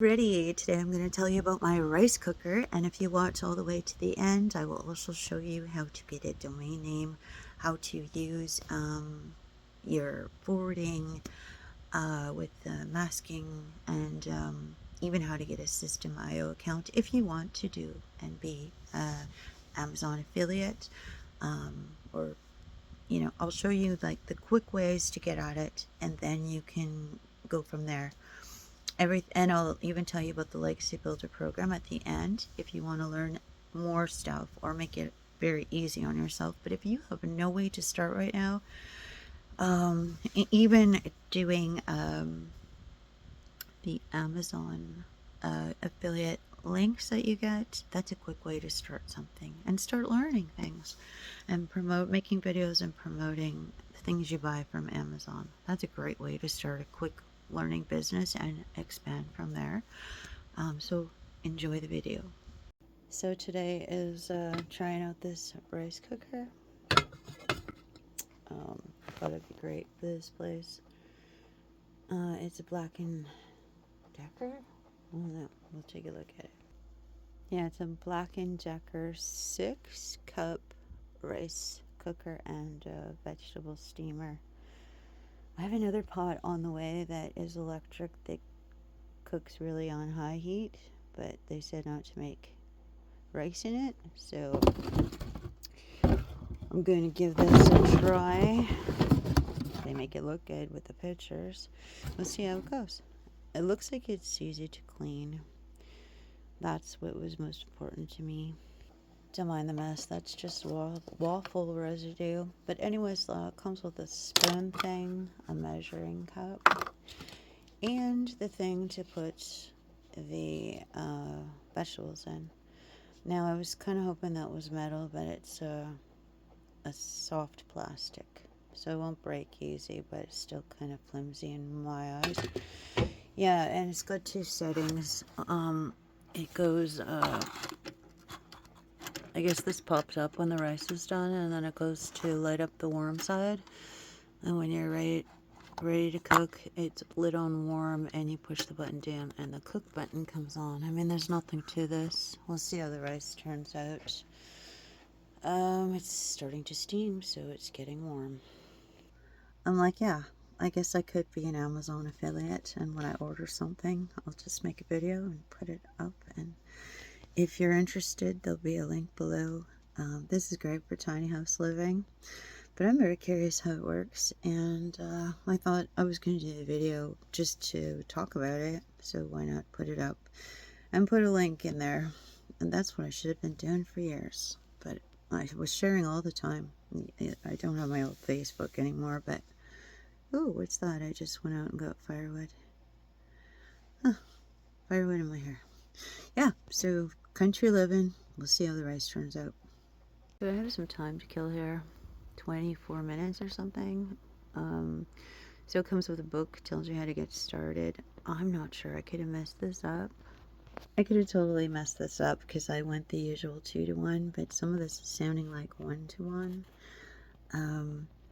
Ready. Today I'm going to tell you about my rice cooker, and if you watch all the way to the end, I will also show you how to get a domain name, how to use your forwarding with masking, and even how to get a System IO account if you want to do and be Amazon affiliate, or I'll show you like the quick ways to get at it, and then you can go from there. And I'll even tell you about the Legacy Builder program at the end if you want to learn more stuff or make it very easy on yourself. But if you have no way to start right now, even doing the Amazon affiliate links that you get, that's a quick way to start something and start learning things and making videos and promoting things you buy from Amazon. That's a great way to start a quick learning business and expand from there. So enjoy the video. So today is trying out this rice cooker. Thought it'd be great for this place. It's a Black and Decker. Oh no, we'll take a look at it. Yeah, it's a Black and Decker 6-cup rice cooker and vegetable steamer. I have another pot on the way that is electric that cooks really on high heat, but they said not to make rice in it, so I'm going to give this a try. They make it look good with the pictures. Let's see how it goes. It looks like it's easy to clean. That's what was most important to me. Don't mind the mess, that's just waffle residue. But anyways, it comes with a spoon thing, a measuring cup, and the thing to put the vegetables in. Now I was kind of hoping that was metal, but it's a soft plastic, so it won't break easy, but it's still kind of flimsy in my eyes. Yeah, and it's got two settings. It goes, I guess this pops up when the rice is done, and then it goes to light up the warm side. And when you're ready to cook, it's lit on warm, and you push the button down, and the cook button comes on. I mean, there's nothing to this. We'll see how the rice turns out. It's starting to steam, so it's getting warm. I'm like, yeah, I guess I could be an Amazon affiliate, and when I order something, I'll just make a video and put it up, and if you're interested, there'll be a link below. This is great for tiny house living, but I'm very curious how it works, and I thought I was going to do a video just to talk about it, so why not put it up and put a link in there. And that's what I should have been doing for years, but I was sharing all the time. I don't have my old Facebook anymore, but oh, what's that? I just went out and got firewood. Huh, firewood in my hair. Yeah, so country living. We'll see how the rice turns out. So I have some time to kill here, 24 minutes or something. So it comes with a book, tells you how to get started. I'm not sure, I could have messed this up. I could have totally messed this up because I went the usual 2-to-1, but some of this is sounding like 1-to-1.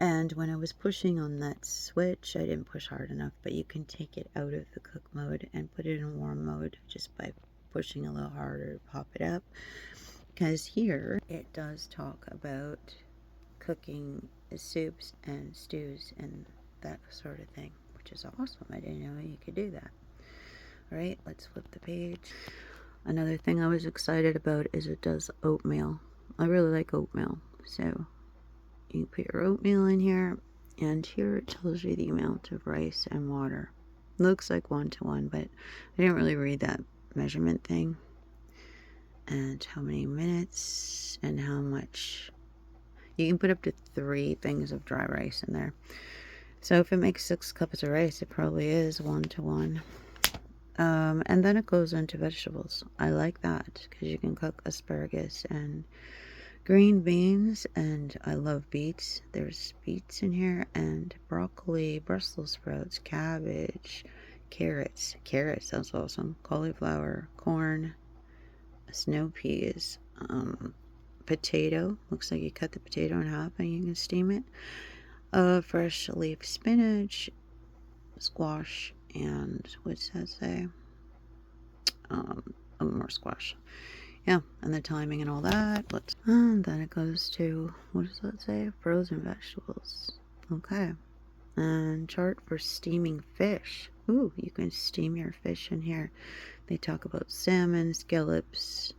And when I was pushing on that switch, I didn't push hard enough, but you can take it out of the cook mode and put it in warm mode just by pushing a little harder to pop it up. Because here it does talk about cooking soups and stews and that sort of thing, which is awesome. I didn't know you could do that. All right, let's flip the page. Another thing I was excited about is it does oatmeal. I really like oatmeal, so you put your oatmeal in here, and here it tells you the amount of rice and water. Looks like 1-to-1, but I didn't really read that measurement thing. And how many minutes and how much. You can put up to 3 things of dry rice in there. So if it makes 6 cups of rice, it probably is 1-to-1. And then it goes into vegetables. I like that because you can cook asparagus and green beans, and I love beets. There's beets in here, and broccoli, Brussels sprouts, cabbage, carrots. Carrots, that's awesome. Cauliflower, corn, snow peas, potato. Looks like you cut the potato in half and you can steam it. Fresh leaf spinach, squash, and what's that say? more squash. Yeah, and the timing and all that. And then it goes to, what does that say? Frozen vegetables. Okay. And chart for steaming fish. Ooh, you can steam your fish in here. They talk about salmon, scallops,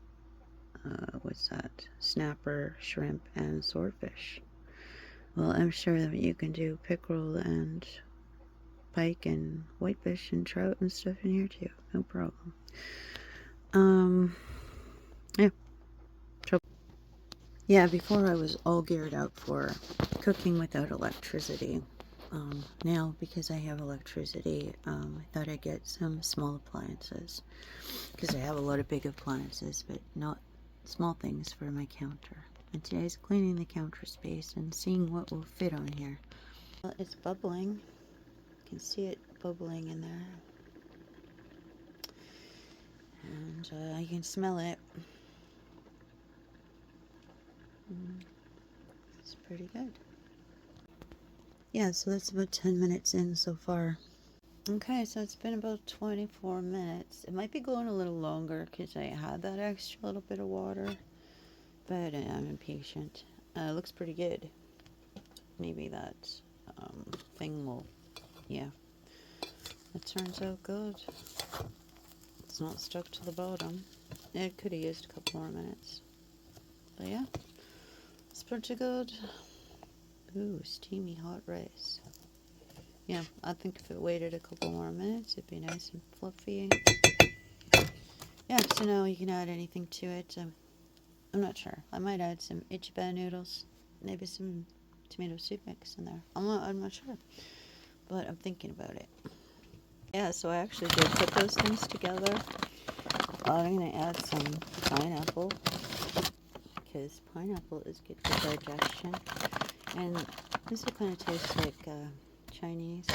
what's that? Snapper, shrimp, and swordfish. Well, I'm sure that you can do pickerel and pike and whitefish and trout and stuff in here too. No problem. Yeah. Yeah, before I was all geared out for cooking without electricity. Now, because I have electricity, I thought I'd get some small appliances. Because I have a lot of big appliances, but not small things for my counter. And today's cleaning the counter space and seeing what will fit on here. Well, it's bubbling. You can see it bubbling in there. And you can smell it. It's pretty good. Yeah, so that's about 10 minutes in so far. Okay, so it's been about 24 minutes. It might be going a little longer because I had that extra little bit of water, but I'm impatient. It looks pretty good. Maybe that thing will, yeah, it turns out good. It's not stuck to the bottom. It could have used a couple more minutes, but yeah, it's pretty good. Ooh, steamy hot rice. Yeah, I think if it waited a couple more minutes, it'd be nice and fluffy. Yeah, so now you can add anything to it. I'm not sure. I might add some Ichiban noodles, maybe some tomato soup mix in there. I'm not sure, but I'm thinking about it. Yeah, so I actually did put those things together. I'm going to add some pineapple, because pineapple is good for digestion. And this will kind of taste like Chinese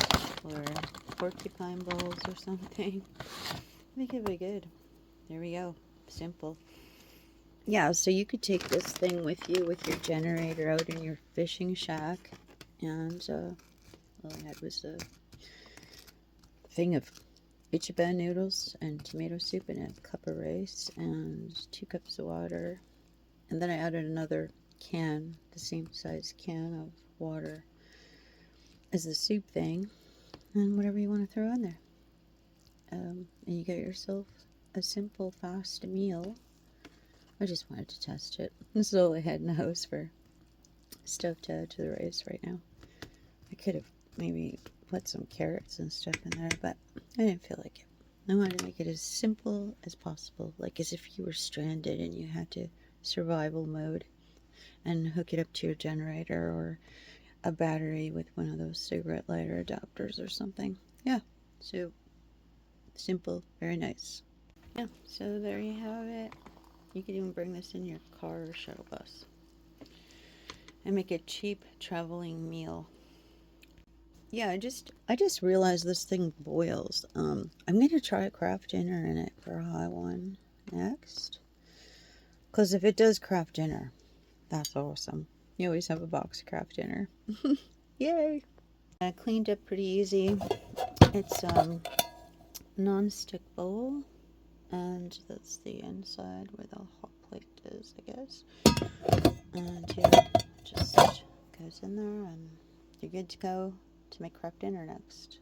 or porcupine balls or something. I think it'd be good. There we go. Simple. Yeah, so you could take this thing with you with your generator out in your fishing shack. And all I had was a thing of Ichiban noodles and tomato soup and a cup of rice and 2 cups of water. And then I added another can, the same size can of water as the soup thing. And whatever you want to throw in there. And you get yourself a simple, fast meal. I just wanted to test it. This is all I had in the house for stuff to add to the rice right now. I could have maybe put some carrots and stuff in there, but I didn't feel like it. I wanted to make it as simple as possible, like as if you were stranded and you had to survival mode and hook it up to your generator or a battery with one of those cigarette lighter adapters or something. Yeah, so simple, very nice. Yeah, so there you have it. You can even bring this in your car or shuttle bus and make a cheap traveling meal. Yeah, I just realized this thing boils. I'm gonna try a craft dinner in it for a high one next. Cause if it does craft dinner, that's awesome. You always have a box of craft dinner. Yay! I cleaned up pretty easy. It's non-stick bowl, and that's the inside where the hot plate is, I guess. And yeah, just goes in there, and you're good to go to make craft dinner next.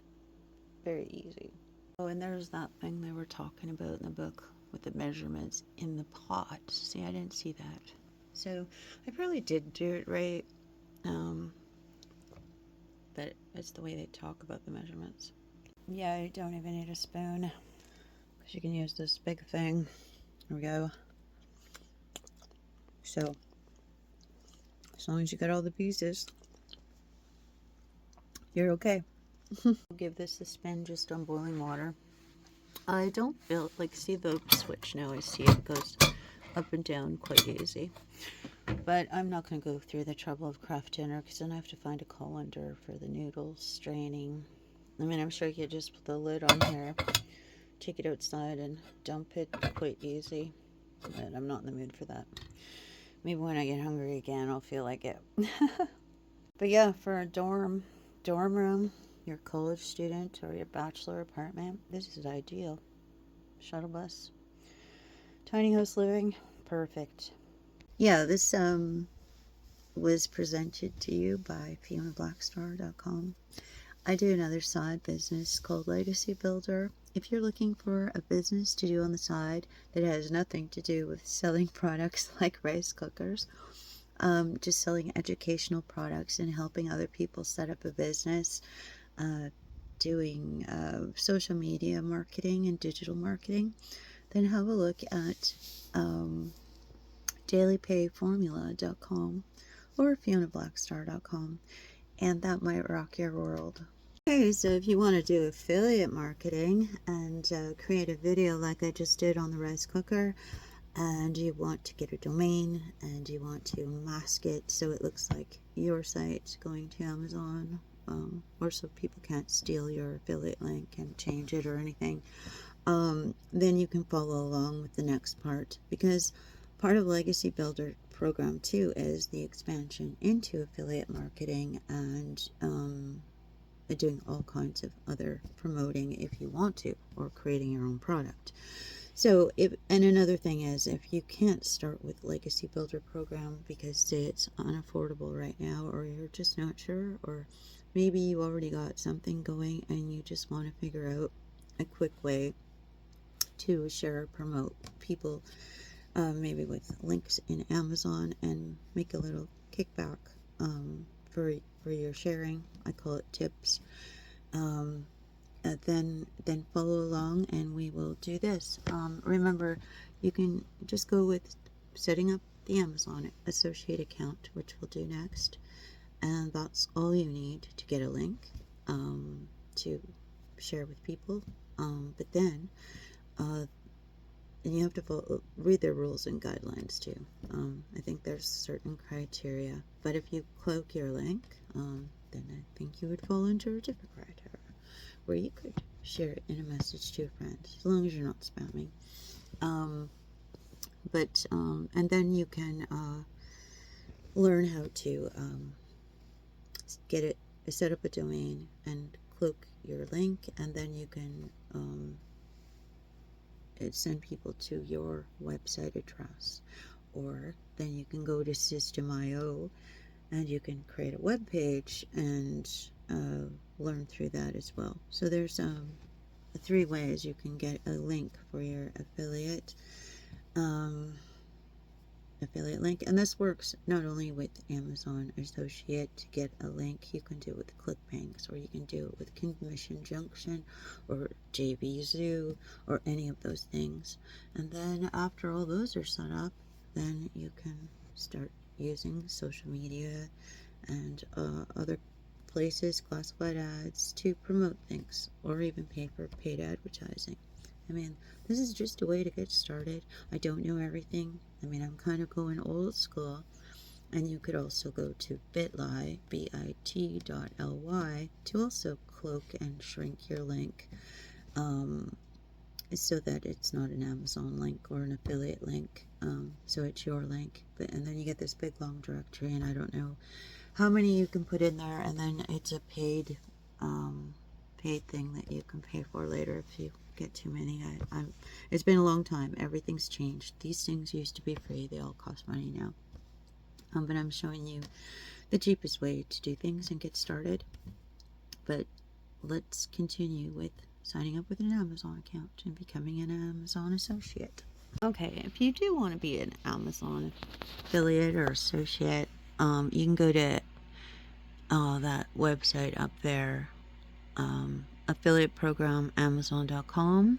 Very easy. Oh, and there's that thing they were talking about in the book with the measurements in the pot. See, I didn't see that. So I probably did do it right, but it's the way they talk about the measurements. Yeah, you don't even need a spoon, because you can use this big thing. There we go. So, as long as you got all the pieces, you're okay. I'll give this a spin just on boiling water. I don't feel like, see the switch now, I see it goes up and down quite easy. But I'm not going to go through the trouble of craft dinner, because then I have to find a colander for the noodles straining. I mean, I'm sure you could just put the lid on here, take it outside and dump it quite easy, but I'm not in the mood for that. Maybe when I get hungry again, I'll feel like it. But yeah, for a dorm room, your college student or your bachelor apartment, this is ideal. Shuttle bus, Tiny house living, perfect. Yeah, this was presented to you by FionaBlackstar.com. I do another side business called Legacy Builder. If you're looking for a business to do on the side that has nothing to do with selling products like rice cookers, just selling educational products and helping other people set up a business, doing social media marketing and digital marketing, then have a look at dailypayformula.com or FionaBlackstar.com, and that might rock your world. Okay, so if you want to do affiliate marketing and create a video like I just did on the rice cooker, and you want to get a domain and you want to mask it so it looks like your site going to Amazon, or so people can't steal your affiliate link and change it or anything, then you can follow along with the next part, because part of Legacy Builder program too is the expansion into affiliate marketing and doing all kinds of other promoting if you want to, or creating your own product. So and another thing is, if you can't start with Legacy Builder program because say it's unaffordable right now, or you're just not sure, or maybe you already got something going and you just want to figure out a quick way to share or promote people, maybe with links in Amazon, and make a little kickback for your sharing. I call it tips. Then follow along and we will do this. Remember, you can just go with setting up the Amazon associate account, which we'll do next, and that's all you need to get a link to share with people. But then and you have to read their rules and guidelines too. I think there's certain criteria, but if you cloak your link, then I think you would fall under a different criteria, where you could share it in a message to a friend, as long as you're not spamming. And then you can learn how to set up a domain and cloak your link, and then you can send people to your website address, or then you can go to System.io and you can create a web page and learn through that as well. So there's 3 ways you can get a link for your affiliate link, and this works not only with Amazon Associate to get a link. You can do it with ClickBanks, or you can do it with Commission Junction or JVZoo or any of those things. And then after all those are set up, then you can start using social media and other places, classified ads, to promote things, or even pay for paid advertising. I mean, this is just a way to get started. I don't know everything. I mean, I'm kind of going old school. And you could also go to bit.ly, bit.ly, to also cloak and shrink your link, so that it's not an Amazon link or an affiliate link, so it's your link. And then you get this big long directory, and I don't know how many you can put in there, and then it's a paid thing that you can pay for later if you get too many. It's been a long time. Everything's changed. These things used to be free. They all cost money now. But I'm showing you the cheapest way to do things and get started. But let's continue with signing up with an Amazon account and becoming an Amazon associate. Okay, if you do want to be an Amazon affiliate or associate, you can go to that website up there, affiliate program Amazon.com.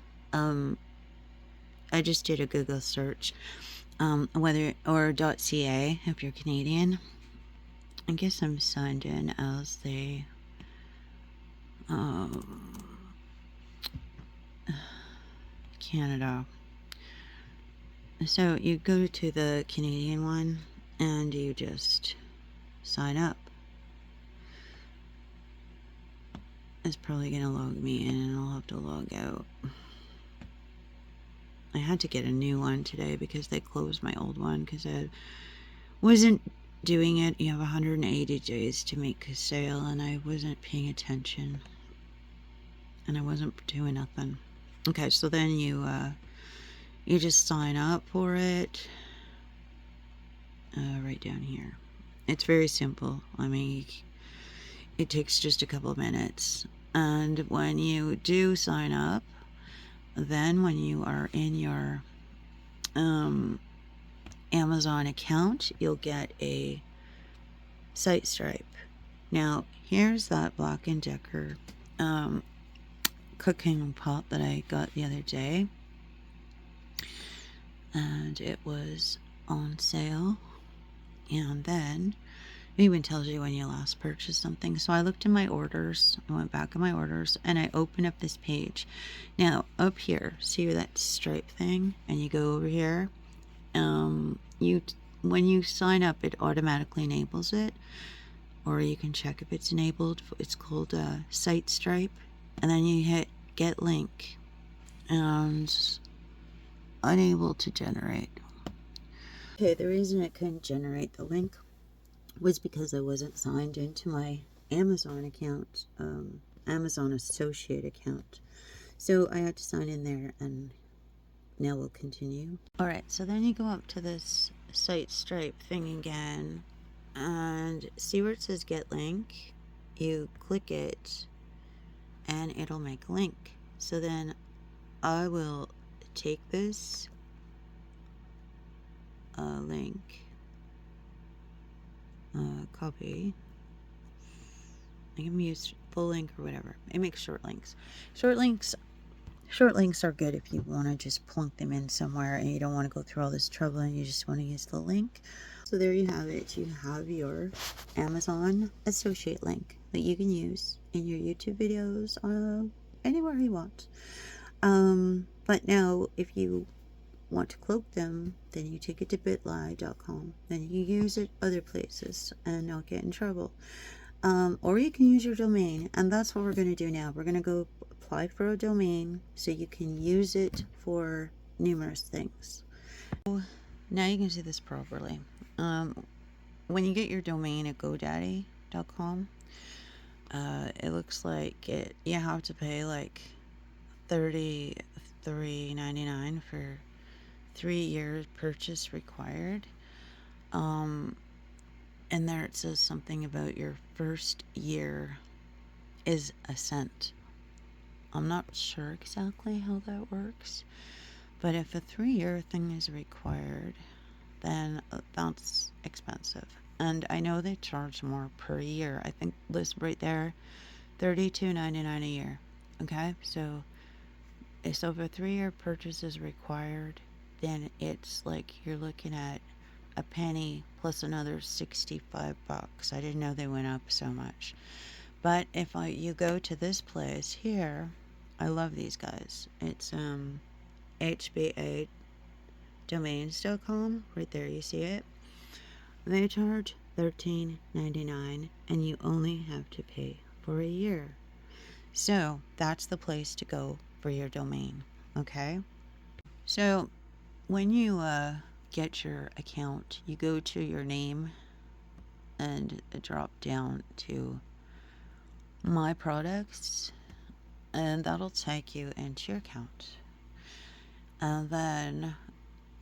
I just did a Google search, or .ca if you're Canadian. I guess I'm signed in as the Canada. So you go to the Canadian one and you just sign up. It's probably gonna log me in and I'll have to log out. I had to get a new one today because they closed my old one because I wasn't doing it. You have 180 days to make a sale, and I wasn't paying attention and I wasn't doing nothing. Okay, so then you You just sign up for it right down here. It's very simple. I mean, it takes just a couple of minutes. And when you do sign up, then when you are in your Amazon account, you'll get a site stripe. Now, here's that Black & Decker cooking pot that I got the other day. And it was on sale. And then it even tells you when you last purchased something. So I looked in my orders, I went back in my orders, and I opened up this page. Now, up here, see that stripe thing? And you go over here. When you sign up, it automatically enables it. Or you can check if it's enabled. It's called Site Stripe. And then you hit Get Link. And unable to generate. Okay, the reason it couldn't generate the link was because I wasn't signed into my Amazon account, Amazon Associate account. So I had to sign in there, and now we'll continue. Alright, so then you go up to this Site Stripe thing again, and see where it says Get Link? You click it, and it'll make a link. So then I will take this link, copy. I can use full link or whatever. It makes short links. Short links are good if you want to just plunk them in somewhere and you don't want to go through all this trouble and you just want to use the link. So there you have it. You have your Amazon Associate link that you can use in your YouTube videos, anywhere you want. But now if you want to cloak them, then you take it to bitly.com. Then you use it other places and not get in trouble. Or you can use your domain, and that's what we're going to do now. We're going to go apply for a domain so you can use it for numerous things. So now you can see this properly. When you get your domain at GoDaddy.com, it looks like you have to pay like $33.99 for 3 years purchase required. And there it says something about your first year is a cent. I'm not sure exactly how that works, but if a 3-year thing is required, then that's expensive. And I know they charge more per year. I think this right there, $32.99 a year. Okay, so if a 3-year purchase is required, then it's like you're looking at a penny plus another 65 bucks. I didn't know they went up so much. But if you go to this place here, I love these guys. It's hbadomains.com. Right there, you see it? They charge $13.99 and you only have to pay for a year. So that's the place to go for your domain. Okay? So when you get your account, you go to your name and drop down to My Products, and that'll take you into your account. And then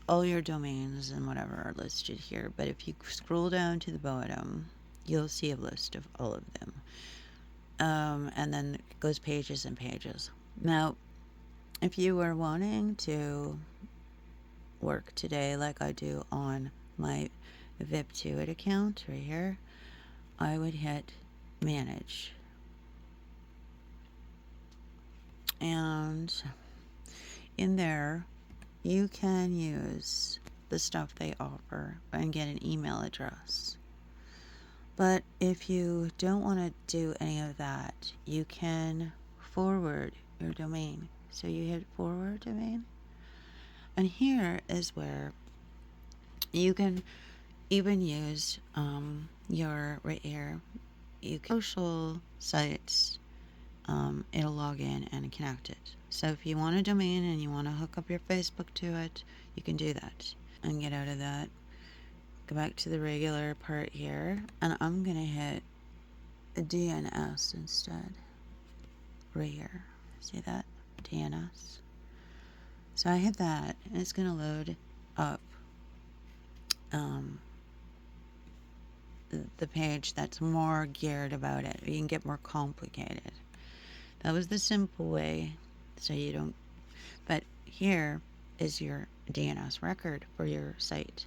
all your domains and whatever are listed here, but if you scroll down to the bottom, you'll see a list of all of them. And then it goes pages and pages. Now, if you are wanting to work today like I do on my VipTuit account right here, I would hit manage, and in there you can use the stuff they offer and get an email address. But if you don't want to do any of that, you can forward your domain. So you hit forward domain, and here is where you can even use your right here. You can social sites. It'll log in and connect it. So if you want a domain and you want to hook up your Facebook to it, you can do that. And get out of that. Go back to the regular part here, and I'm gonna hit a DNS instead. Right here. See that? DNS. So I hit that, and it's going to load up the page that's more geared about it. You can get more complicated. That was the simple way, so you don't. But here is your DNS record for your site.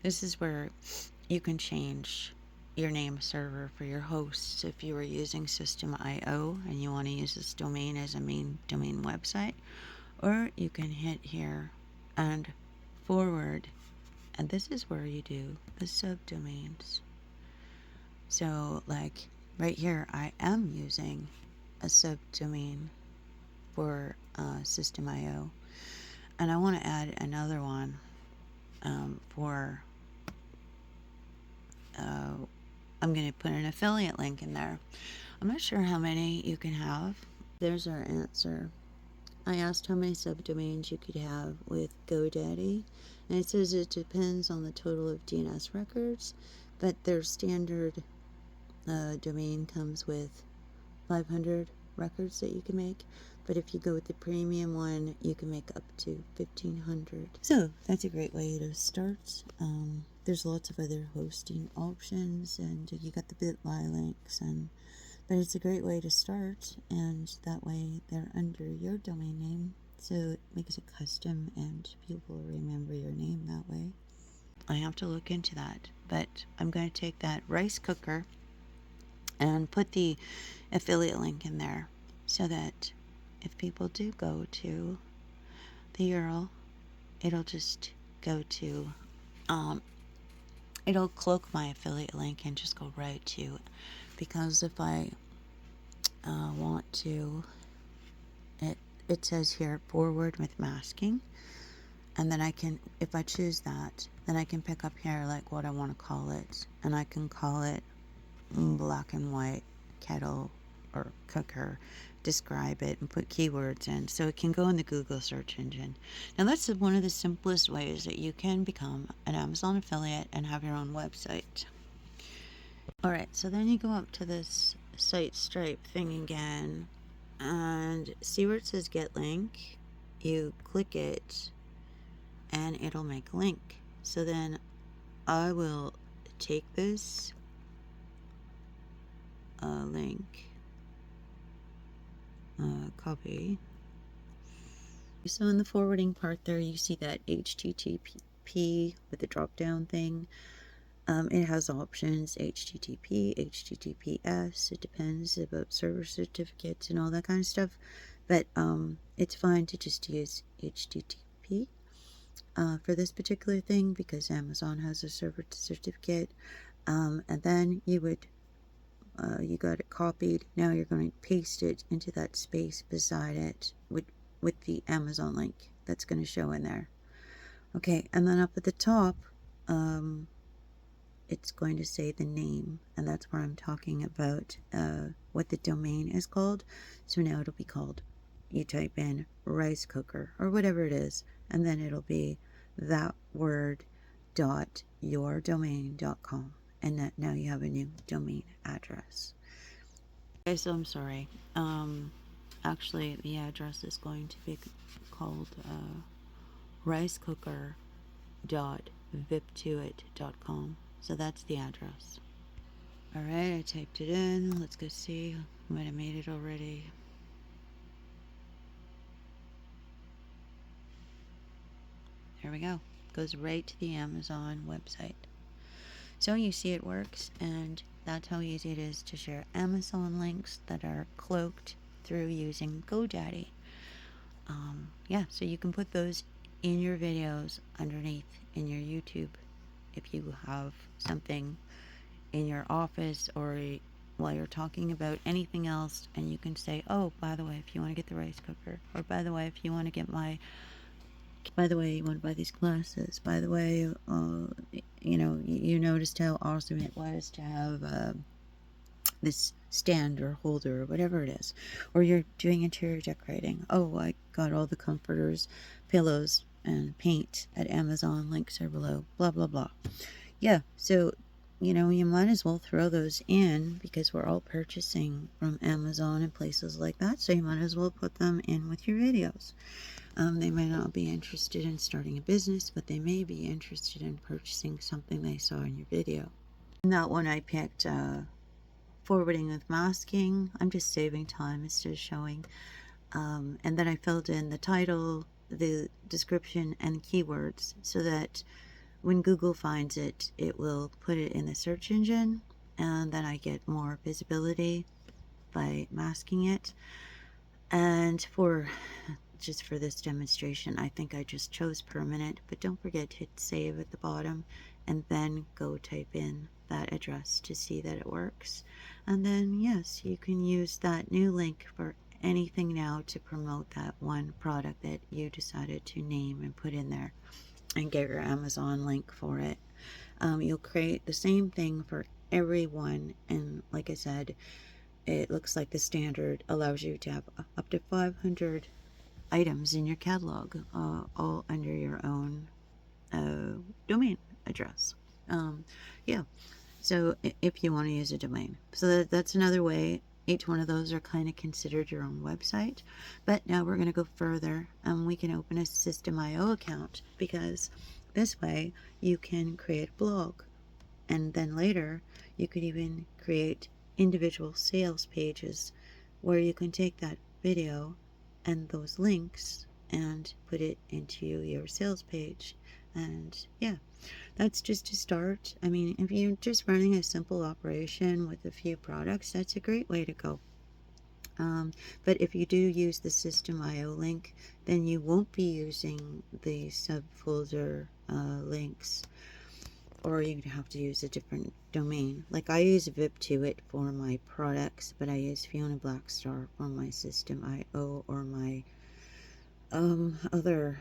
This is where you can change your name server for your hosts if you were using System.io and you want to use this domain as a main domain website, or you can hit here and forward, and this is where you do the subdomains. So like right here, I am using a subdomain for System.io, and I want to add another one for I'm going to put an affiliate link in there. I'm not sure how many you can have. There's our answer. I asked how many subdomains you could have with GoDaddy, and it says it depends on the total of DNS records, but their standard domain comes with 500 records that you can make. But if you go with the premium one, you can make up to 1,500. So that's a great way to start. There's lots of other hosting options, and you got the Bitly links, but it's a great way to start, and that way they're under your domain name, so it makes it custom, and people remember your name that way. I have to look into that, but I'm going to take that rice cooker and put the affiliate link in there so that if people do go to the URL, it'll just go to it'll cloak my affiliate link and just go right to it. Because if I want to, it says here forward with masking, and then I can, if I choose that, then I can pick up here like what I want to call it, and I can call it black and white kettle or cooker, describe it, and put keywords in so it can go in the Google search engine. Now that's one of the simplest ways that you can become an Amazon affiliate and have your own website. Alright, so then you go up to this site stripe thing again and see where it says get link. You click it and it'll make a link. So then I will take this link, copy. So in the forwarding part there, you see that HTTP with the drop down thing. It has options HTTP, HTTPS. It depends about server certificates and all that kind of stuff. But it's fine to just use HTTP for this particular thing because Amazon has a server certificate. And then you would you got it copied. Now you're going to paste it into that space beside it with the Amazon link that's going to show in there. Okay, and then up at the top, it's going to say the name, and that's where I'm talking about what the domain is called. So now it'll be called, you type in rice cooker or whatever it is, and then it'll be that word .yourdomain.com. And that now you have a new domain address. Okay, so I'm sorry. Actually, the address is going to be called ricecooker.viptoit.com. So that's the address. Alright, I typed it in. Let's go see. I might have made it already. There we go. Goes right to the Amazon website. So you see it works, and that's how easy it is to share Amazon links that are cloaked through using GoDaddy. Yeah, so you can put those in your videos underneath in your YouTube if you have something in your office or while you're talking about anything else, and you can say, oh, by the way, if you want to get the rice cooker, or by the way, if you want to get by the way, you want to buy these glasses. By the way, you noticed how awesome it was to have this stand or holder or whatever it is. Or you're doing interior decorating. Oh, I got all the comforters, pillows, and paint at Amazon. Links are below. Blah, blah, blah. Yeah, so, you might as well throw those in because we're all purchasing from Amazon and places like that. So you might as well put them in with your videos. They might not be interested in starting a business, but they may be interested in purchasing something they saw in your video. And that one I picked forwarding with masking. I'm just saving time instead of showing. And then I filled in the title, the description, and keywords so that when Google finds it, it will put it in the search engine, and then I get more visibility by masking it. And just for this demonstration, I think I just chose permanent, but don't forget to hit save at the bottom and then go type in that address to see that it works. And then yes, you can use that new link for anything now to promote that one product that you decided to name and put in there, and get your Amazon link for it. You'll create the same thing for everyone, and like I said, it looks like the standard allows you to have up to 500 items in your catalog, all under your own domain address. Yeah, so if you want to use a domain, so that's another way. Each one of those are kind of considered your own website. But now we're going to go further, and we can open a System.io account, because this way you can create a blog, and then later you could even create individual sales pages where you can take that video and those links and put it into your sales page. And yeah, that's just a start. I mean, if you're just running a simple operation with a few products, that's a great way to go. But if you do use the System.io link, then you won't be using the subfolder links, or you'd have to use a different domain. Like I use VIP2it for my products, but I use Fiona Blackstar for my System.io or my other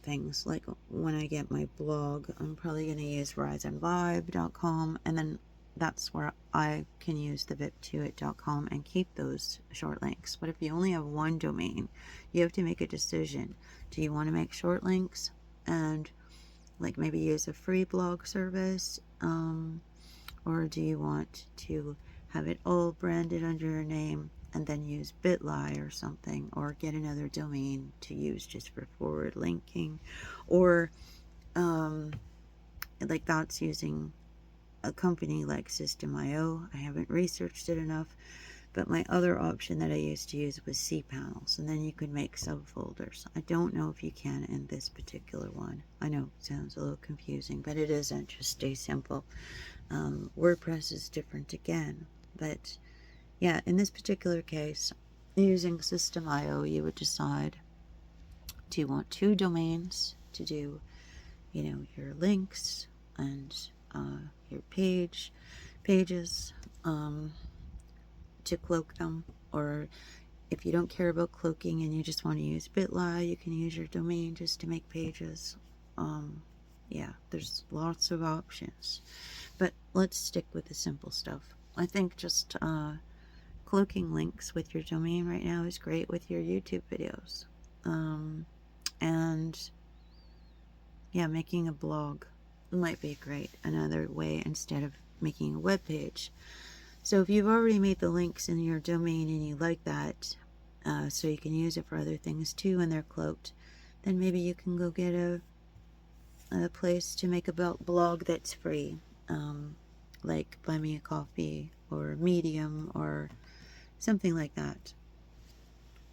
things. Like when I get my blog, I'm probably going to use riseandvibe.com, and then that's where I can use the VIP2it.com and keep those short links. But if you only have one domain, you have to make a decision. Do you want to make short links and like maybe use a free blog service, or do you want to have it all branded under your name and then use Bitly or something, or get another domain to use just for forward linking, or like that's using a company like System.io. I haven't researched it enough, but my other option that I used to use was cPanels, and then you could make subfolders. I don't know if you can in this particular one. I know it sounds a little confusing, but it isn't. Just stay simple. WordPress is different again, but yeah, in this particular case, using System.io, you would decide, do you want two domains to do, your links and your pages, to cloak them, or if you don't care about cloaking and you just want to use Bitly, you can use your domain just to make pages. Yeah, there's lots of options, but let's stick with the simple stuff. I think just cloaking links with your domain right now is great with your YouTube videos. And yeah, making a blog might be great, another way instead of making a web page. So if you've already made the links in your domain and you like that, so you can use it for other things too and they're cloaked, then maybe you can go get a place to make a blog that's free, like Buy Me a Coffee or Medium or something like that.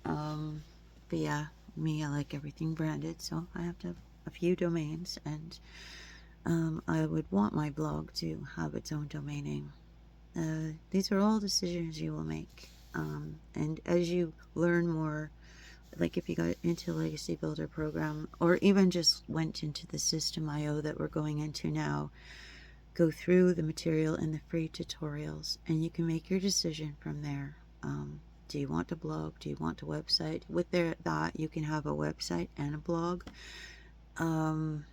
But yeah, I like everything branded, so I have to have a few domains, and I would want my blog to have its own domain name. These are all decisions you will make, and as you learn more, like if you got into Legacy Builder program, or even just went into the System.io that we're going into now, go through the material and the free tutorials, and you can make your decision from there. Do you want a blog? Do you want a website? With that, you can have a website and a blog, and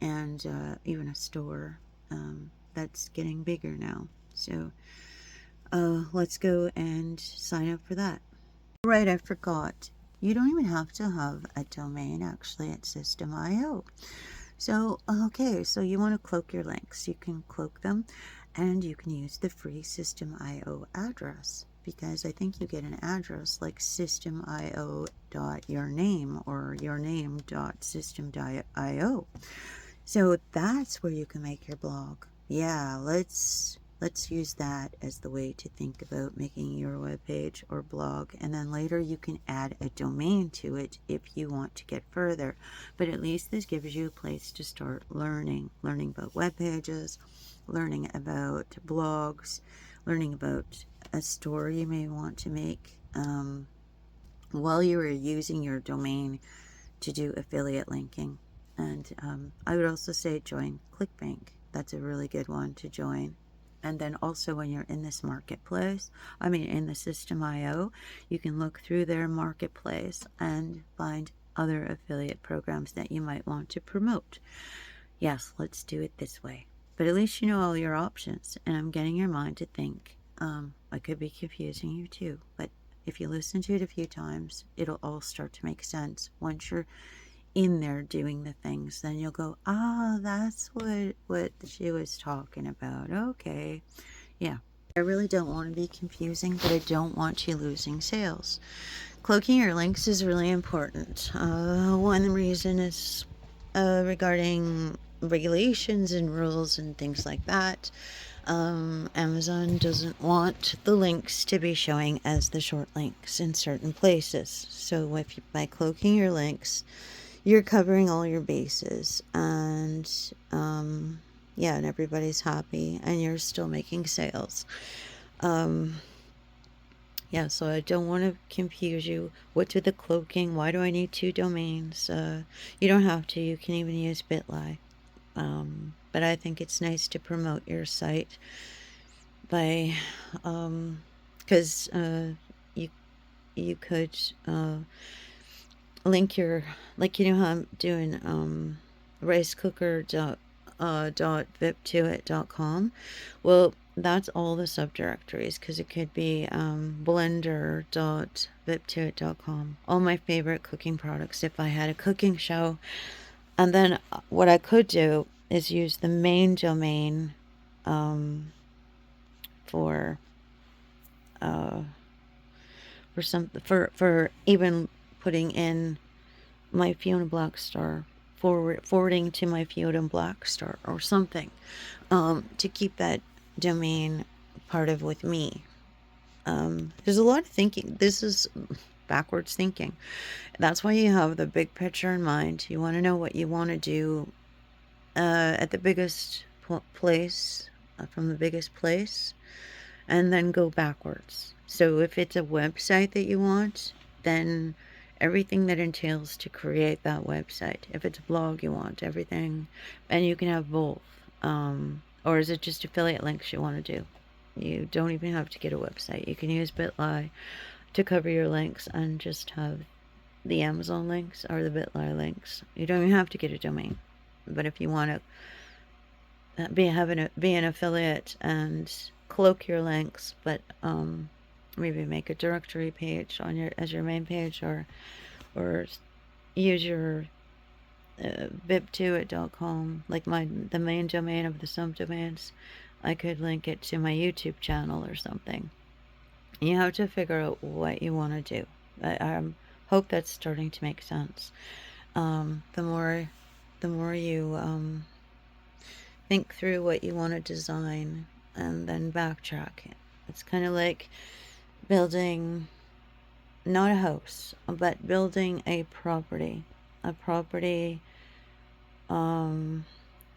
even a store. That's getting bigger now. So let's go and sign up for that. Right, I forgot. You don't even have to have a domain actually at System.io. So, okay, so you want to cloak your links. You can cloak them, and you can use the free System.io address. because I think you get an address like systemio.yourname or yourname.system.io. So that's where you can make your blog. Yeah, let's use that as the way to think about making your web page or blog, and then later you can add a domain to it if you want to get further. But at least this gives you a place to start learning about web pages, learning about blogs, learning about a store you may want to make while you are using your domain to do affiliate linking. And I would also say join ClickBank. That's a really good one to join. And then also when you're in this marketplace, in the System.io, you can look through their marketplace and find other affiliate programs that you might want to promote. Yes, let's do it this way. But at least you know all your options, and I'm getting your mind to think. I could be confusing you too, but if you listen to it a few times, it'll all start to make sense. Once you're in there doing the things, then you'll go, that's what she was talking about. Okay. Yeah. I really don't want to be confusing, but I don't want you losing sales. Cloaking your links is really important. One reason is regarding regulations and rules and things like that. Amazon doesn't want the links to be showing as the short links in certain places. So if you, by cloaking your links, you're covering all your bases, and yeah, and everybody's happy, and you're still making sales. Yeah, so I don't want to confuse you. What's with the cloaking? Why do I need 2 domains? You don't have to. You can even use Bitly. But I think it's nice to promote your site by, because you could link your, like, you know how I'm doing ricecooker.vip2it.com. Well, that's all the subdirectories, because it could be blender.vip2it.com. All my favorite cooking products if I had a cooking show. And then what I could do is use the main domain for even putting in my Fiona Blackstar, forwarding to my Fiona Blackstar or something, to keep that domain part of with me. There's a lot of thinking. This is backwards thinking. That's why you have the big picture in mind. You want to know what you want to do at the biggest place, from the biggest place, and then go backwards. So if it's a website that you want, then everything that entails to create that website. If it's a blog you want, everything, and you can have both. Or is it just affiliate links you want to do? You don't even have to get a website. You can use Bitly to cover your links and just have the Amazon links or the Bitly links. You don't even have to get a domain. But if you want to be an affiliate and cloak your links, but maybe make a directory page on as your main page, or use your vip2it.com, like the main domain of the subdomains. I could link it to my YouTube channel or something. You have to figure out what you want to do. I hope that's starting to make sense. The more you think through what you want to design and then backtrack. It's kind of like building, not a house, but building a property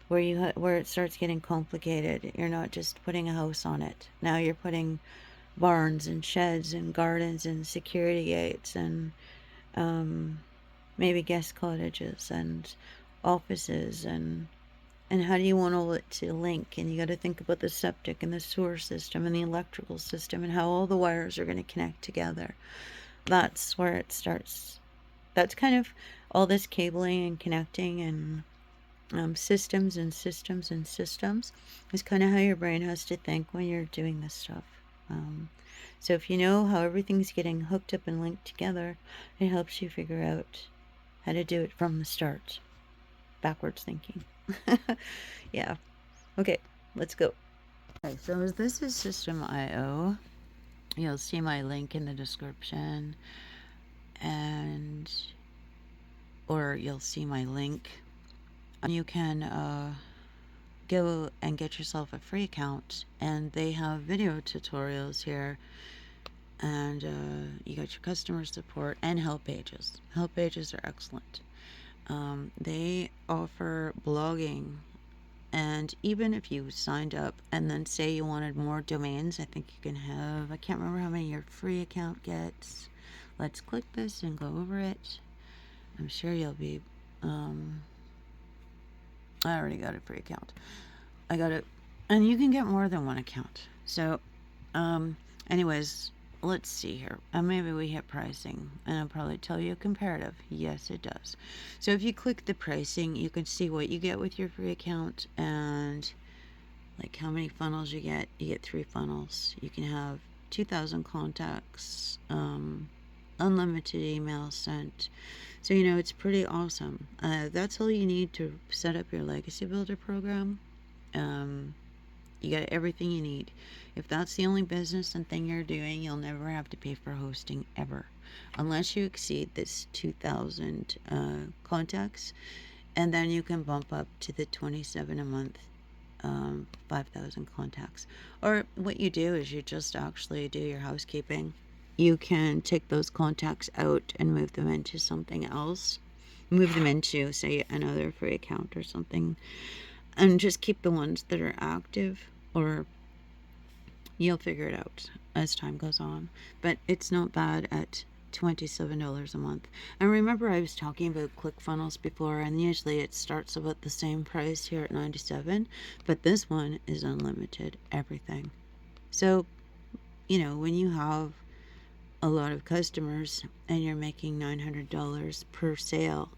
where it starts getting complicated. You're not just putting a house on it. Now you're putting barns and sheds and gardens and security gates and maybe guest cottages and offices, and how do you want all it to link? And you got to think about the septic and the sewer system and the electrical system and how all the wires are going to connect together. That's where it starts. That's kind of all this cabling and connecting and systems and systems and systems is kind of how your brain has to think when you're doing this stuff. So if you know how everything's getting hooked up and linked together, it helps you figure out how to do it from the start. Backwards thinking. Yeah. Okay, let's go. Okay, so this is System.io. You'll see my link in the description, and or you'll see my link. You can go and get yourself a free account, and they have video tutorials here, and you got your customer support and help pages. Help pages are excellent. They offer blogging, and even if you signed up and then say you wanted more domains, I think you can have, I can't remember how many your free account gets. Let's click this and go over it. I'm sure you'll be, I already got a free account. I got it, and you can get more than one account. So, anyways, let's see here. Maybe we hit pricing, and I'll probably tell you comparative. Yes, it does. So if you click the pricing, you can see what you get with your free account and like how many funnels you get. You get 3 funnels. You can have 2,000 contacts, unlimited emails sent. So, you know, it's pretty awesome. That's all you need to set up your Legacy Builder program. You got everything you need. If that's the only business and thing you're doing, you'll never have to pay for hosting ever, unless you exceed this 2,000 contacts, and then you can bump up to the 27 a month, 5,000 contacts. Or what you do is you just actually do your housekeeping. You can take those contacts out and move them into something else. Move them into, say, another free account or something, and just keep the ones that are active, or you'll figure it out as time goes on. But it's not bad at $27 a month. And remember, I was talking about ClickFunnels before, and usually it starts about the same price here at $97, but this one is unlimited everything. So, you know, when you have a lot of customers and you're making $900 per sale,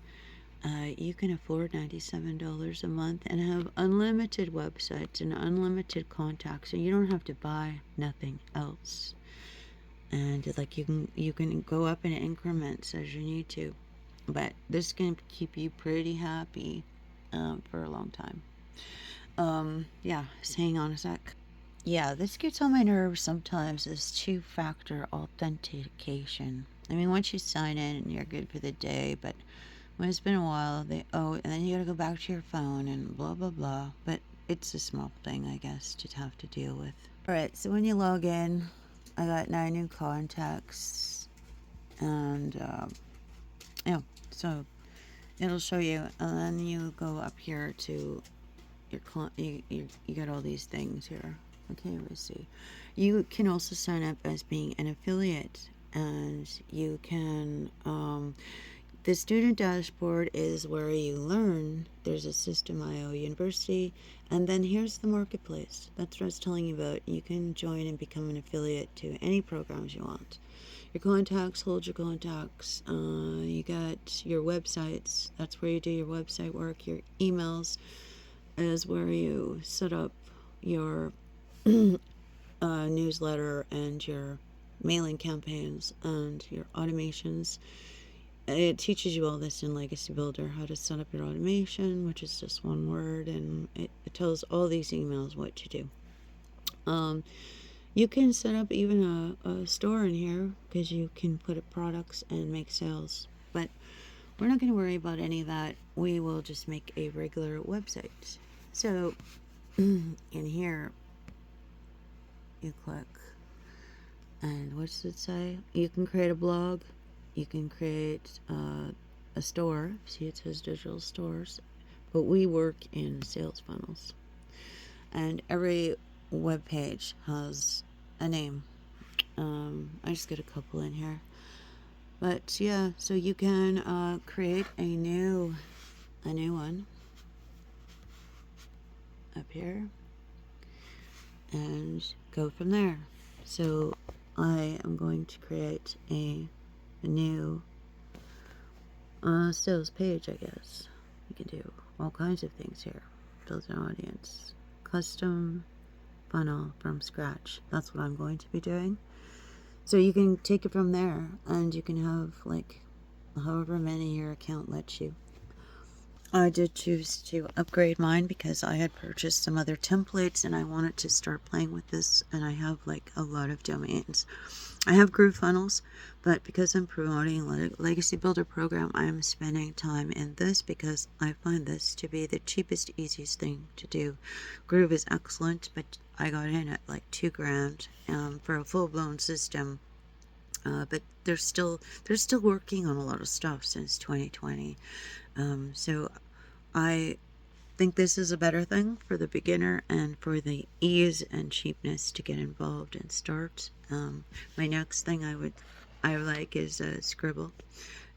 you can afford $97 a month and have unlimited websites and unlimited contacts, and you don't have to buy nothing else. And like you can go up in increments as you need to, but this can keep you pretty happy for a long time. Yeah, just hang on a sec. Yeah, this gets on my nerves sometimes, is 2-factor authentication. I mean, once you sign in, you're good for the day, but when it's been a while, and then you gotta go back to your phone and blah, blah, blah. But it's a small thing, I guess, to have to deal with. Alright, so when you log in, I got 9 new contacts, and, yeah, so it'll show you, and then you go up here to your you got all these things here. Okay, let's see. You can also sign up as being an affiliate, and you can, the student dashboard is where you learn. There's a System.io University, and then here's the marketplace. That's what I was telling you about. You can join and become an affiliate to any programs you want. Your contacts, hold your contacts. You got your websites. That's where you do your website work. Your emails is where you set up your newsletter and your mailing campaigns and your automations. It teaches you all this in Legacy Builder, how to set up your automation, which is just one word, and it tells all these emails what to do. You can set up even a store in here, because you can put up products and make sales, but we're not going to worry about any of that. We will just make a regular website. So in here you click, and what does it say? You can create a blog, you can create a store. See, it says digital stores, but we work in sales funnels, and every web page has a name. I just get a couple in here, but yeah, so you can create a new one up here and go from there. So I am going to create a new sales page, I guess. You can do all kinds of things here. Build an audience, custom funnel from scratch. That's what I'm going to be doing. So you can take it from there, and you can have like however many your account lets you. I did choose to upgrade mine because I had purchased some other templates and I wanted to start playing with this, and I have like a lot of domains. I have GrooveFunnels, but because I'm promoting a Legacy Builder program, I'm spending time in this because I find this to be the cheapest, easiest thing to do. Groove is excellent, but I got in at like $2,000 for a full-blown system. But they're still working on a lot of stuff since 2020. So I think this is a better thing for the beginner and for the ease and cheapness to get involved and start. My next thing I like is Scribble.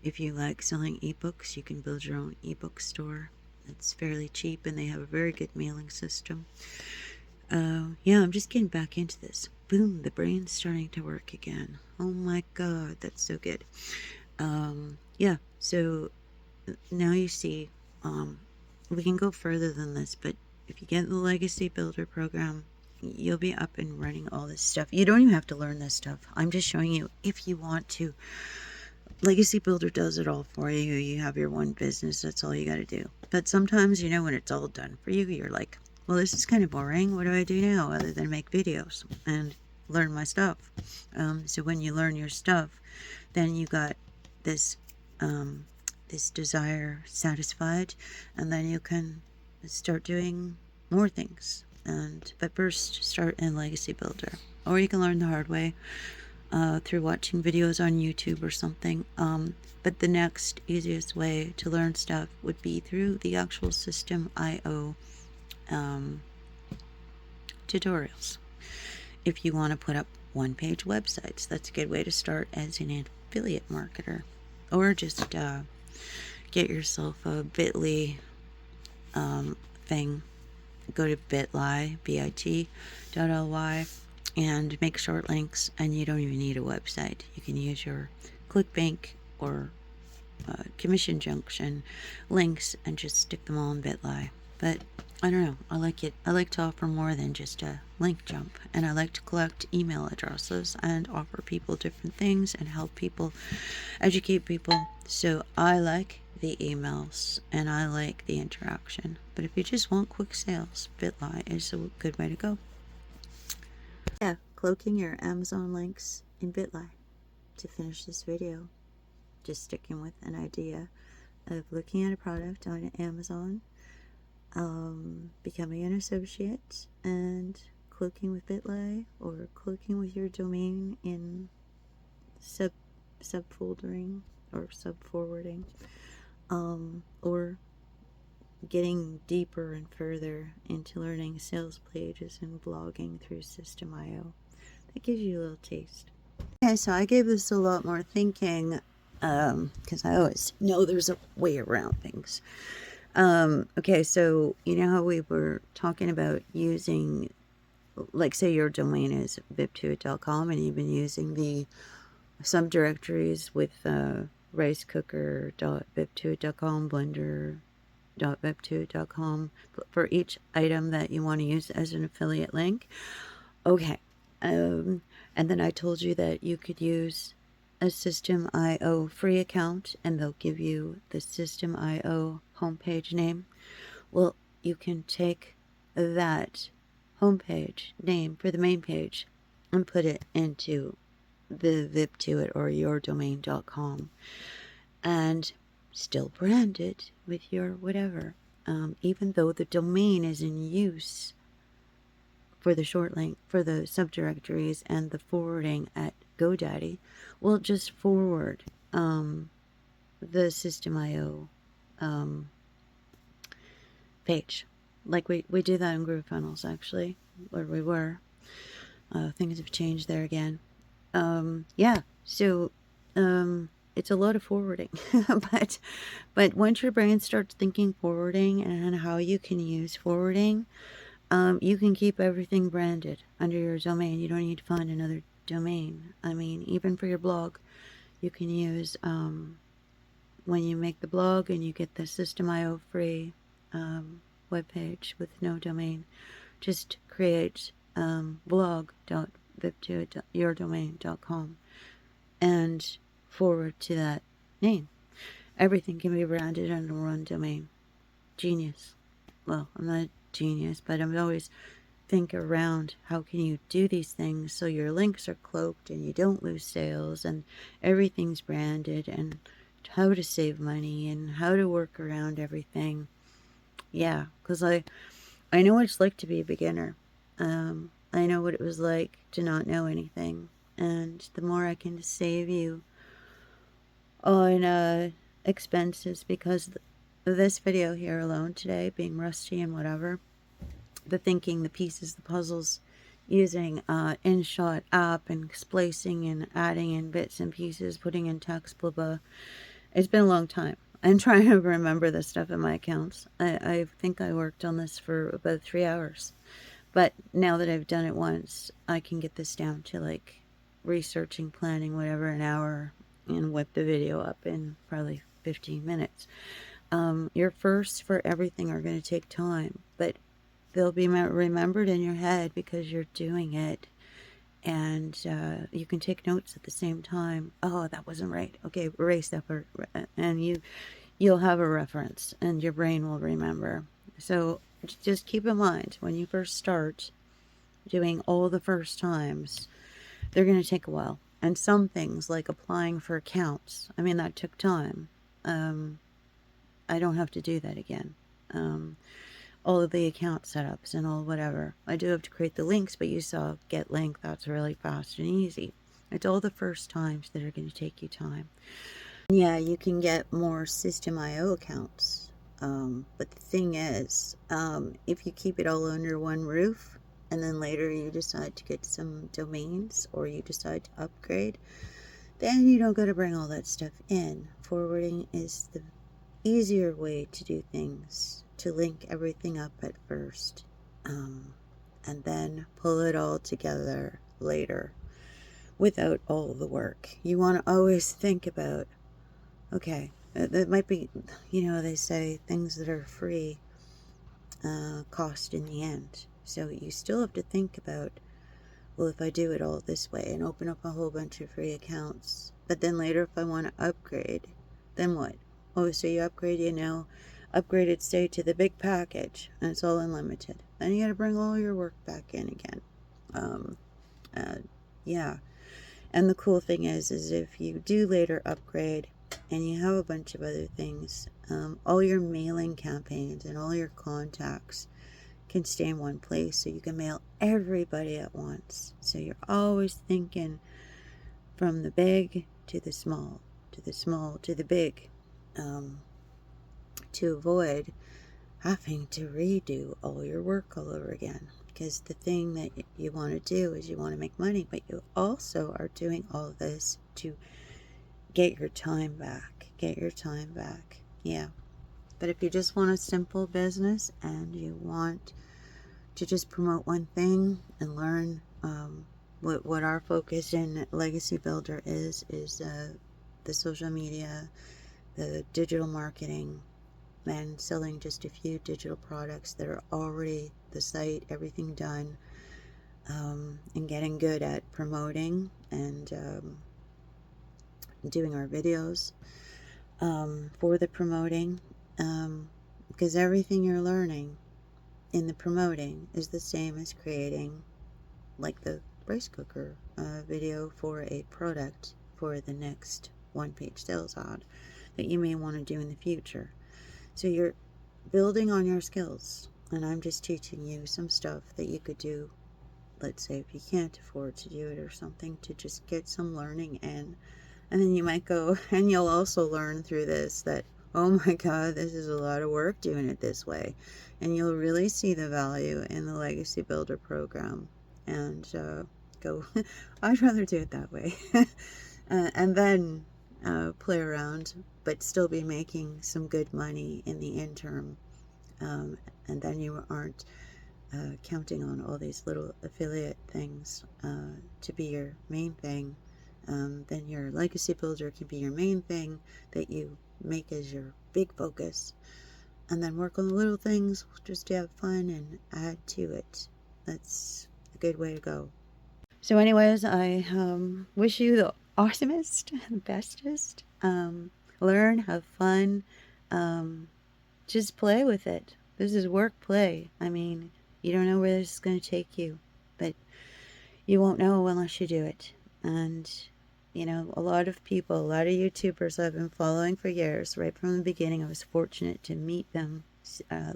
If you like selling ebooks, you can build your own ebook store. It's fairly cheap and they have a very good mailing system. Yeah, I'm just getting back into this. Boom, the brain's starting to work again. Oh my god, that's so good. Yeah, so now you see, we can go further than this, but if you get in the Legacy Builder program, you'll be up and running all this stuff. You don't even have to learn this stuff. I'm just showing you if you want to. Legacy Builder does it all for you. You have your one business. That's all you got to do. But sometimes, you know, when it's all done for you, you're like, well, this is kind of boring. What do I do now other than make videos and learn my stuff? So when you learn your stuff, then you got this this desire satisfied, and then you can start doing more things. But first, start in Legacy Builder, or you can learn the hard way through watching videos on YouTube or something. But the next easiest way to learn stuff would be through the actual System IO tutorials. If you want to put up one-page websites, that's a good way to start as an affiliate marketer, or just get yourself a bit.ly thing. Go to bit.ly, bit.ly, and make short links, and you don't even need a website. You can use your ClickBank or Commission Junction links and just stick them all in bit.ly. But I don't know, I like it. I like to offer more than just a link jump, and I like to collect email addresses and offer people different things and help people, educate people. So I like the emails and I like the interaction. But if you just want quick sales, bit.ly is a good way to go. Yeah, cloaking your Amazon links in bit.ly. To finish this video, just sticking with an idea of looking at a product on Amazon, becoming an associate, and cloaking with bit.ly, or cloaking with your domain in subfoldering or subforwarding, or getting deeper and further into learning sales pages and blogging through System.io. That gives you a little taste. Okay, so I gave this a lot more thinking, because I always know there's a way around things. Okay, so you know how we were talking about using, like, say your domain is viptuit.com and you've been using the subdirectories with ricecooker.viptuit.com, blender.viptuit.com for each item that you want to use as an affiliate link. Okay, and then I told you that you could use a System.io free account and they'll give you the System.io homepage name. Well, you can take that homepage name for the main page and put it into the viptuit or yourdomain.com and still brand it with your whatever, even though the domain is in use for the short link, for the subdirectories and the forwarding at GoDaddy. We'll just forward the System.io page. Like we do that in GrooveFunnels, actually, where we were. Things have changed there again. Yeah, so it's a lot of forwarding. but once your brain starts thinking forwarding and how you can use forwarding, you can keep everything branded under your domain. You don't need to find another domain. I mean, even for your blog, you can use, when you make the blog and you get the System.io free webpage with no domain, just create blog.viptuit.yourdomain.com and forward to that name. Everything can be branded under one domain. genius. Well, I'm not a genius, but I'm always think around how can you do these things so your links are cloaked and you don't lose sales and everything's branded, and how to save money and how to work around everything. Yeah, because I know what it's like to be a beginner. I know what it was like to not know anything, and the more I can save you on expenses, because this video here alone today, being rusty and whatever, the thinking, the pieces, the puzzles, using InShot app and splicing and adding in bits and pieces, putting in text, blah blah. It's been a long time. I'm trying to remember this stuff in my accounts. I think I worked on this for about 3 hours. But now that I've done it once, I can get this down to like researching, planning, whatever, an hour, and whip the video up in probably 15 minutes. Your firsts for everything are going to take time, but they'll be remembered in your head because you're doing it. And you can take notes at the same time. Oh, that wasn't right. Okay, erase that part. And you'll have a reference and your brain will remember. So just keep in mind, when you first start doing all the first times, they're going to take a while. And some things, like applying for accounts, I mean, that took time. I don't have to do that again. All of the account setups and all whatever. I do have to create the links, but you saw get link, that's really fast and easy. It's all the first times that are going to take you time. Yeah, you can get more System.io accounts. But the thing is, if you keep it all under one roof, and then later you decide to get some domains, or you decide to upgrade, then you don't got to bring all that stuff in. Forwarding is the easier way to do things, to link everything up at first, and then pull it all together later without all the work. You want to always think about, okay, that might be, they say things that are free cost in the end. So you still have to think about, well, if I do it all this way and open up a whole bunch of free accounts, but then later if I want to upgrade, then what? Oh, so you upgrade, upgrade it, say, to the big package, and it's all unlimited. Then you got to bring all your work back in again. Yeah. And the cool thing is if you do later upgrade and you have a bunch of other things, all your mailing campaigns and all your contacts can stay in one place, so you can mail everybody at once. So you're always thinking from the big to the small, to the small to the big, to avoid having to redo all your work all over again. Because the thing that you want to do is you want to make money, but you also are doing all this to get your time back. Get your time back. Yeah. But if you just want a simple business and you want to just promote one thing and learn what our focus in Legacy Builder is the social media, the digital marketing, and selling just a few digital products that are already the site, everything done, and getting good at promoting and doing our videos for the promoting, because everything you're learning in the promoting is the same as creating, like the rice cooker video for a product for the next one-page sales ad that you may want to do in the future. So you're building on your skills, and I'm just teaching you some stuff that you could do, let's say if you can't afford to do it or something, to just get some learning in. And then you might go, and you'll also learn through this that, oh my God, this is a lot of work doing it this way. And you'll really see the value in the Legacy Builder program and go, I'd rather do it that way. And then play around, but still be making some good money in the interim. And then you aren't counting on all these little affiliate things to be your main thing. Then your Legacy Builder can be your main thing that you make as your big focus, and then work on the little things just to have fun and add to it. That's a good way to go. So anyways, I wish you the awesomest, the bestest. Learn, have fun, Just play with it. This is work play. I mean, you don't know where this is going to take you, but you won't know unless you do it. And, you know, a lot of people, a lot of YouTubers I've been following for years, right from the beginning, I was fortunate to meet them,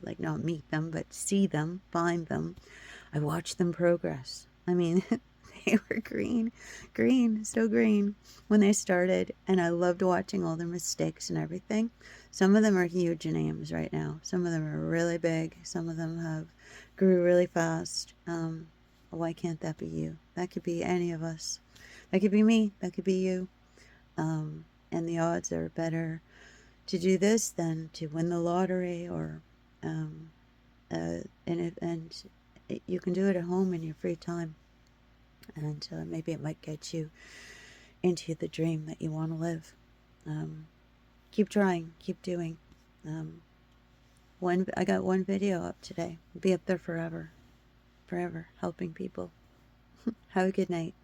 like not meet them, but see them, find them. I watched them progress. I mean, they were green, so green when they started, and I loved watching all their mistakes and everything. Some of them are huge names right now. Some of them are really big. Some of them have grew really fast. Why can't that be you? That could be any of us. That could be me. That could be you. And the odds are better to do this than to win the lottery or um, and you can do it at home in your free time, and maybe it might get you into the dream that you want to live. Keep trying, keep doing. Um, I got one video up today. It'll be up there forever, forever, helping people. Have a good night.